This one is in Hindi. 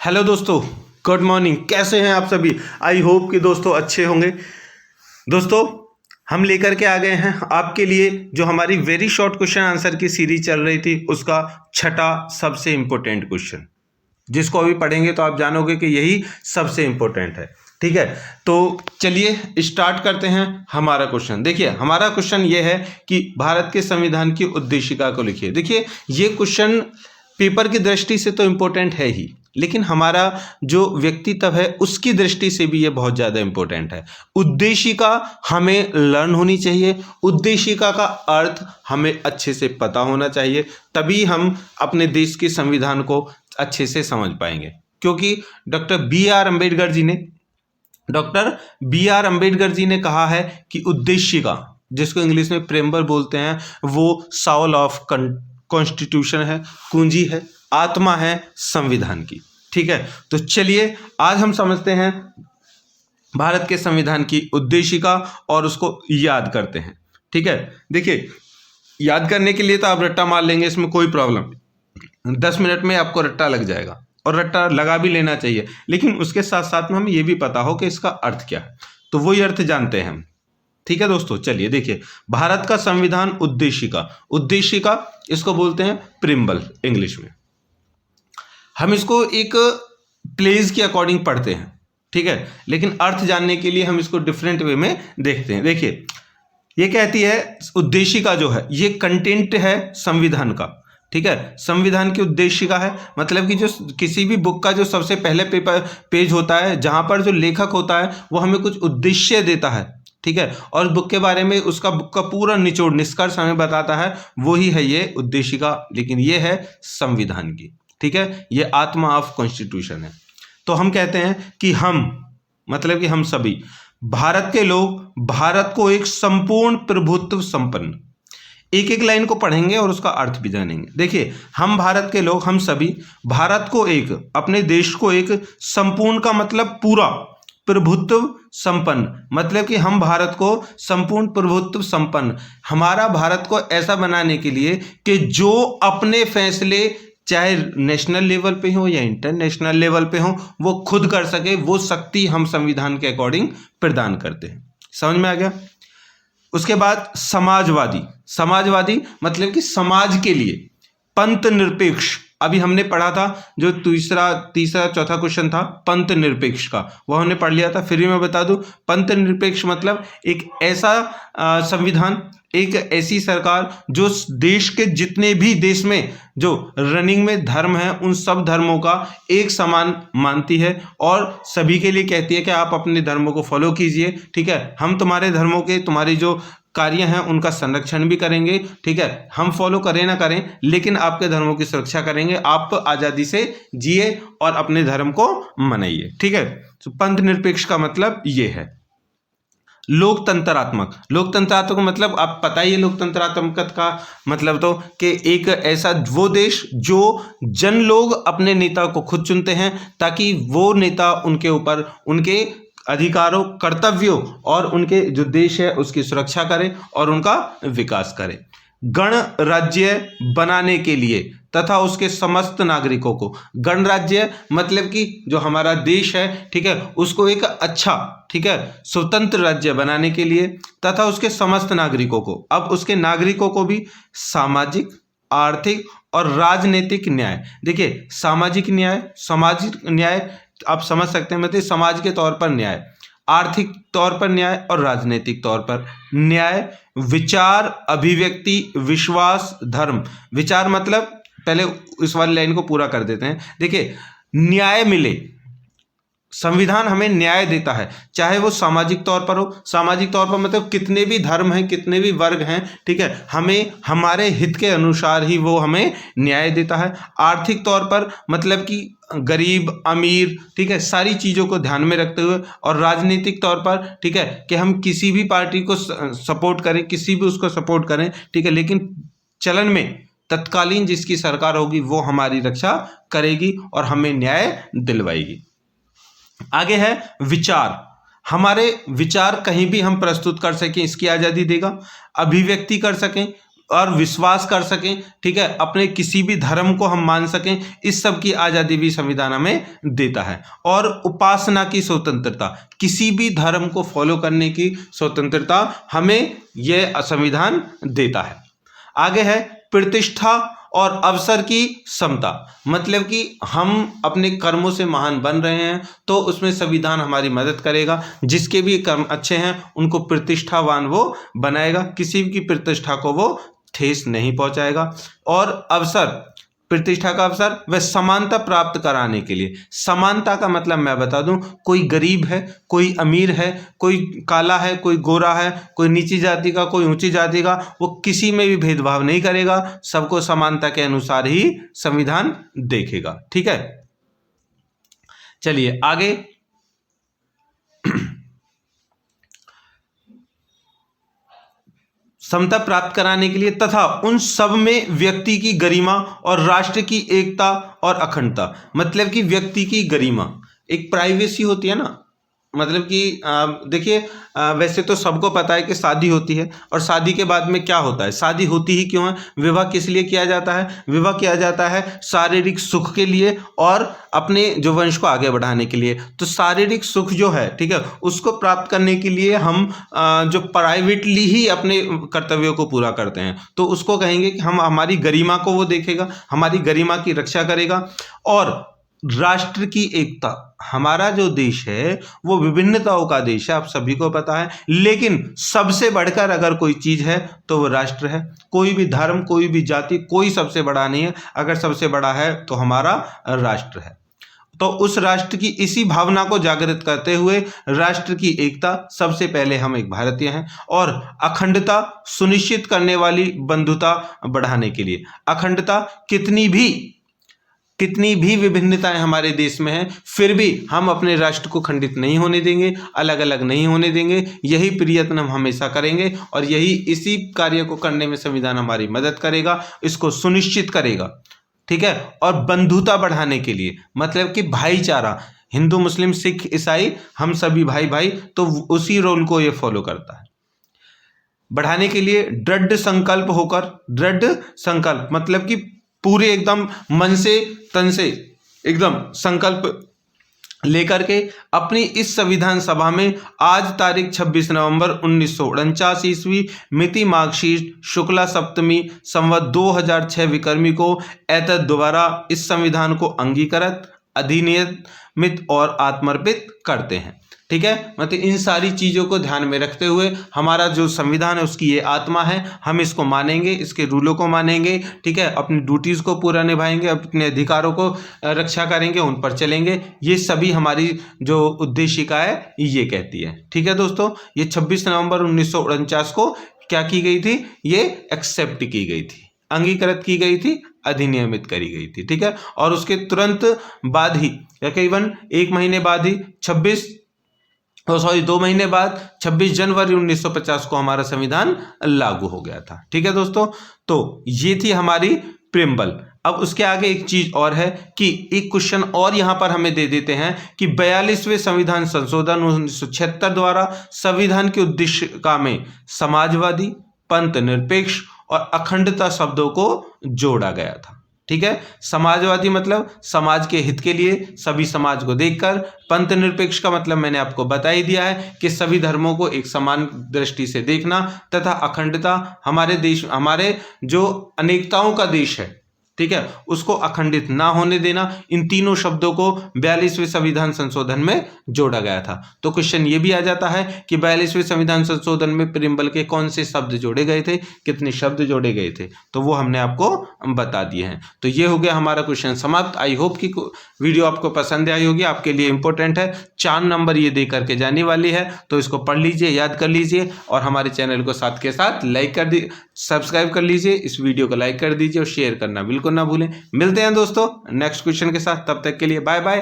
हेलो दोस्तों, गुड मॉर्निंग। कैसे हैं आप सभी? आई होप कि दोस्तों अच्छे होंगे। दोस्तों, हम लेकर के आ गए हैं आपके लिए जो हमारी वेरी शॉर्ट क्वेश्चन आंसर की सीरीज चल रही थी, उसका छठा सबसे इंपॉर्टेंट क्वेश्चन, जिसको अभी पढ़ेंगे तो आप जानोगे कि यही सबसे इंपॉर्टेंट है। ठीक है, तो चलिए स्टार्ट करते हैं हमारा क्वेश्चन। देखिए, हमारा क्वेश्चन ये है कि भारत के संविधान की उद्देशिका को लिखिए। देखिए, ये क्वेश्चन पेपर की दृष्टि से तो इम्पोर्टेंट है ही, लेकिन हमारा जो व्यक्तित्व है उसकी दृष्टि से भी ये बहुत ज़्यादा इम्पोर्टेंट है। उद्देशिका हमें लर्न होनी चाहिए, उद्देशिका का अर्थ हमें अच्छे से पता होना चाहिए, तभी हम अपने देश के संविधान को अच्छे से समझ पाएंगे। क्योंकि doctor B are Ambedkar ji ने कहा है कि उद्देशिका, जिसको इंग्लिश में प्रेम्बल बोलते हैं, वो साउल ऑफ कॉन्स्टिट्यूशन है, कुंजी है, आत्मा है संविधान की। ठीक है, तो चलिए आज हम समझते हैं भारत के संविधान की उद्देशिका और उसको याद करते हैं। ठीक है, देखिए, याद करने के लिए तो आप रट्टा मार लेंगे, इसमें कोई प्रॉब्लम नहीं। 10 मिनट में आपको रट्टा लग जाएगा और रट्टा लगा भी लेना चाहिए, लेकिन उसके साथ साथ में हमें यह भी पता हो कि इसका अर्थ क्या है, तो वही अर्थ जानते हैं हम। ठीक है दोस्तों, चलिए देखिए, भारत का संविधान उद्देशिका, उद्देशिका इसको बोलते हैं प्रिम्बल इंग्लिश में। हम इसको एक प्लेज के अकॉर्डिंग पढ़ते हैं, ठीक है, लेकिन अर्थ जानने के लिए हम इसको डिफरेंट वे में देखते हैं। देखिए, ये कहती है उद्देशिका जो है ये कंटेंट है संविधान का। ठीक है, संविधान की उद्देशिका है मतलब कि जो किसी भी बुक का जो सबसे पहले पेज होता है, जहां पर जो लेखक होता है वो हमें कुछ उद्देश्य देता है। ठीक है, और बुक के बारे में उसका बुक का पूरा निचोड़ निष्कर्ष हमें बताता है, वही है ये उद्देशिका, लेकिन ये है संविधान की। ठीक है, ये आत्मा ऑफ कॉन्स्टिट्यूशन है। तो हम कहते हैं कि हम मतलब कि हम सभी भारत के लोग भारत को एक संपूर्ण प्रभुत्व संपन्न, एक एक लाइन को पढ़ेंगे और उसका अर्थ भी जानेंगे। देखिए, हम भारत के लोग, हम सभी भारत को एक, अपने देश को एक संपूर्ण का मतलब पूरा, प्रभुत्व संपन्न मतलब कि हम भारत को संपूर्ण प्रभुत्व संपन्न, हमारा भारत को ऐसा बनाने के लिए कि जो अपने फैसले चाहे नेशनल लेवल पे हो या इंटरनेशनल लेवल पे हो वो खुद कर सके, वो शक्ति हम संविधान के अकॉर्डिंग प्रदान करते हैं। समझ में आ गया? उसके बाद समाजवादी, समाजवादी मतलब कि समाज के लिए, पंथ निरपेक्ष, अभी हमने पढ़ा था जो तीसरा चौथा क्वेश्चन था पंथ निरपेक्ष का, वो हमने पढ़ लिया था। फिर भी मैं बता दूं, पंथ निरपेक्ष मतलब एक ऐसा संविधान, एक ऐसी सरकार जो देश के जितने भी देश में जो रनिंग में धर्म है उन सब धर्मों का एक समान मानती है और सभी के लिए कहती है कि आप अपने धर्मों को फॉलो कीजिए। ठीक है, हम तुम्हारे धर्मों के, तुम्हारी जो कार्य हैं उनका संरक्षण भी करेंगे। ठीक है, हम फॉलो करें ना करें लेकिन आपके धर्मों की सुरक्षा करेंगे, आप आज़ादी से जिए और अपने धर्म को मनाइए। ठीक है, तो पंथ निरपेक्ष का मतलब ये है। लोकतंत्रात्मक, लोकतंत्रात्मक मतलब आप पता ही है लोकतंत्रात्मक का मतलब तो कि एक ऐसा वो देश जो जन लोग अपने नेता को खुद चुनते हैं ताकि वो नेता उनके ऊपर उनके अधिकारों, कर्तव्यों और उनके जो देश है उसकी सुरक्षा करे और उनका विकास करे। गण राज्य बनाने के लिए तथा उसके समस्त नागरिकों को, गणराज्य मतलब कि जो हमारा देश है, ठीक है, उसको एक अच्छा, ठीक है, स्वतंत्र राज्य बनाने के लिए तथा उसके समस्त नागरिकों को, अब उसके नागरिकों को भी सामाजिक, आर्थिक और राजनीतिक न्याय। देखिए, सामाजिक न्याय आप समझ सकते हैं, मतलब समाज के तौर पर न्याय, आर्थिक तौर पर न्याय और राजनीतिक तौर पर न्याय, विचार, अभिव्यक्ति, विश्वास, धर्म। विचार मतलब, पहले इस वाली लाइन को पूरा कर देते हैं। देखिए, न्याय मिले, संविधान हमें न्याय देता है, चाहे वो सामाजिक तौर पर हो, सामाजिक तौर पर मतलब कितने भी धर्म हैं, कितने भी वर्ग हैं, ठीक है, हमें हमारे हित के अनुसार ही वो हमें न्याय देता है। आर्थिक तौर पर मतलब कि गरीब अमीर, ठीक है, सारी चीज़ों को ध्यान में रखते हुए। और राजनीतिक तौर पर, ठीक है, कि हम किसी भी पार्टी को सपोर्ट करें, किसी भी उसको सपोर्ट करें, ठीक है, लेकिन चलन में तत्कालीन जिसकी सरकार होगी वो हमारी रक्षा करेगी और हमें न्याय दिलवाएगी। आगे है विचार, हमारे विचार कहीं भी हम प्रस्तुत कर सकें इसकी आज़ादी देगा। अभिव्यक्ति कर सकें, और विश्वास कर सकें, ठीक है, अपने किसी भी धर्म को हम मान सकें, इस सब की आज़ादी भी संविधान हमें देता है। और उपासना की स्वतंत्रता, किसी भी धर्म को फॉलो करने की स्वतंत्रता हमें यह संविधान देता है। आगे है प्रतिष्ठा और अवसर की समता, मतलब कि हम अपने कर्मों से महान बन रहे हैं तो उसमें संविधान हमारी मदद करेगा। जिसके भी कर्म अच्छे हैं उनको प्रतिष्ठावान वो बनाएगा, किसी की प्रतिष्ठा को वो ठेस नहीं पहुंचाएगा। और अवसर, प्रतिष्ठा का अवसर वह समानता प्राप्त कराने के लिए। समानता का मतलब मैं बता दूं, कोई गरीब है, कोई अमीर है, कोई काला है, कोई गोरा है, कोई नीची जाति का, कोई ऊंची जाति का, वो किसी में भी भेदभाव नहीं करेगा, सबको समानता के अनुसार ही संविधान देखेगा। ठीक है, चलिए आगे। समता प्राप्त कराने के लिए तथा उन सब में व्यक्ति की गरिमा और राष्ट्र की एकता और अखंडता, मतलब कि व्यक्ति की गरिमा, एक प्राइवेसी होती है ना, मतलब कि देखिए वैसे तो सबको पता है कि शादी होती है और शादी के बाद में क्या होता है, शादी होती ही क्यों है, विवाह किस लिए किया जाता है, विवाह किया जाता है शारीरिक सुख के लिए और अपने जो वंश को आगे बढ़ाने के लिए। तो शारीरिक सुख जो है, ठीक है, उसको प्राप्त करने के लिए हम जो प्राइवेटली ही अपने कर्तव्यों को पूरा करते हैं तो उसको कहेंगे कि हम, हमारी गरिमा को वो देखेगा, हमारी गरिमा की रक्षा करेगा। और राष्ट्र की एकता, हमारा जो देश है वो विभिन्नताओं का देश है, आप सभी को पता है, लेकिन सबसे बढ़कर अगर कोई चीज है तो वो राष्ट्र है। कोई भी धर्म, कोई भी जाति, कोई सबसे बड़ा नहीं है, अगर सबसे बड़ा है तो हमारा राष्ट्र है। तो उस राष्ट्र की इसी भावना को जागृत करते हुए राष्ट्र की एकता, सबसे पहले हम एक भारतीय हैं, और अखंडता सुनिश्चित करने वाली बंधुता बढ़ाने के लिए। अखंडता, कितनी भी विभिन्नताएं हमारे देश में हैं, फिर भी हम अपने राष्ट्र को खंडित नहीं होने देंगे, अलग अलग नहीं होने देंगे। यही प्रयत्न हम हमेशा करेंगे और इसी कार्य को करने में संविधान हमारी मदद करेगा, इसको सुनिश्चित करेगा। ठीक है, और बंधुता बढ़ाने के लिए, मतलब कि भाईचारा, हिंदू मुस्लिम सिख ईसाई हम सभी भाई भाई, तो उसी रोल को ये फॉलो करता है। बढ़ाने के लिए दृढ़ संकल्प होकर, दृढ़ संकल्प मतलब कि पूरे एकदम मन से तन से एकदम संकल्प लेकर के अपनी इस संविधान सभा में आज तारीख 26 नवंबर 1949 ईस्वी मिति मार्गशीर्ष शुक्ला सप्तमी संवत 2006 विक्रमी को एतद द्वारा इस संविधान को अंगीकृत, अधिनियमित और आत्मर्पित करते हैं। ठीक है, मतलब इन सारी चीज़ों को ध्यान में रखते हुए हमारा जो संविधान है उसकी ये आत्मा है, हम इसको मानेंगे, इसके रूलों को मानेंगे, ठीक है, अपनी ड्यूटीज़ को पूरा निभाएंगे, अपने अधिकारों को रक्षा करेंगे, उन पर चलेंगे। ये सभी हमारी जो उद्देशिका है ये कहती है। ठीक है दोस्तों, ये 26 नवंबर 1949 को क्या की गई थी, ये एक्सेप्ट की गई थी, अंगीकृत की गई थी, अधिनियमित करी गई थी। ठीक है, और उसके तुरंत बाद ही, करीबन 1 महीने बाद ही 2 महीने बाद 26 जनवरी 1950 को हमारा संविधान लागू हो गया था। ठीक है दोस्तों, तो ये थी हमारी प्रीएम्बल। अब उसके आगे एक चीज और है कि एक क्वेश्चन और यहां पर हमें दे देते हैं कि 42वें संविधान संशोधन 1976 द्वारा संविधान के उद्देशिका में समाजवादी, पंथ निरपेक्ष और अखंडता शब्दों को जोड़ा गया था। ठीक है, समाजवादी मतलब समाज के हित के लिए, सभी समाज को देखकर। पंथ निरपेक्ष का मतलब मैंने आपको बता ही दिया है कि सभी धर्मों को एक समान दृष्टि से देखना, तथा अखंडता, हमारे देश, हमारे जो अनेकताओं का देश है, ठीक है, उसको अखंडित ना होने देना। इन तीनों शब्दों को 42वें संविधान संशोधन में जोड़ा गया था। तो क्वेश्चन ये भी आ जाता है कि 42वें संविधान संशोधन में प्रीएम्बल के कौन से शब्द जोड़े गए थे, कितने शब्द जोड़े गए थे, तो वो हमने आपको बता दिए हैं। तो ये हो गया हमारा क्वेश्चन समाप्त। आई होप कि वीडियो आपको पसंद आई होगी, आपके लिए इंपॉर्टेंट है, 4 नंबर ये दे करके जाने वाली है, तो इसको पढ़ लीजिए, याद कर लीजिए, और हमारे चैनल को साथ के साथ लाइक कर दी, सब्सक्राइब कर लीजिए, इस वीडियो को लाइक कर दीजिए और शेयर करना बिल्कुल ना भूलें। मिलते हैं दोस्तों नेक्स्ट क्वेश्चन के साथ, तब तक के लिए बाय बाय।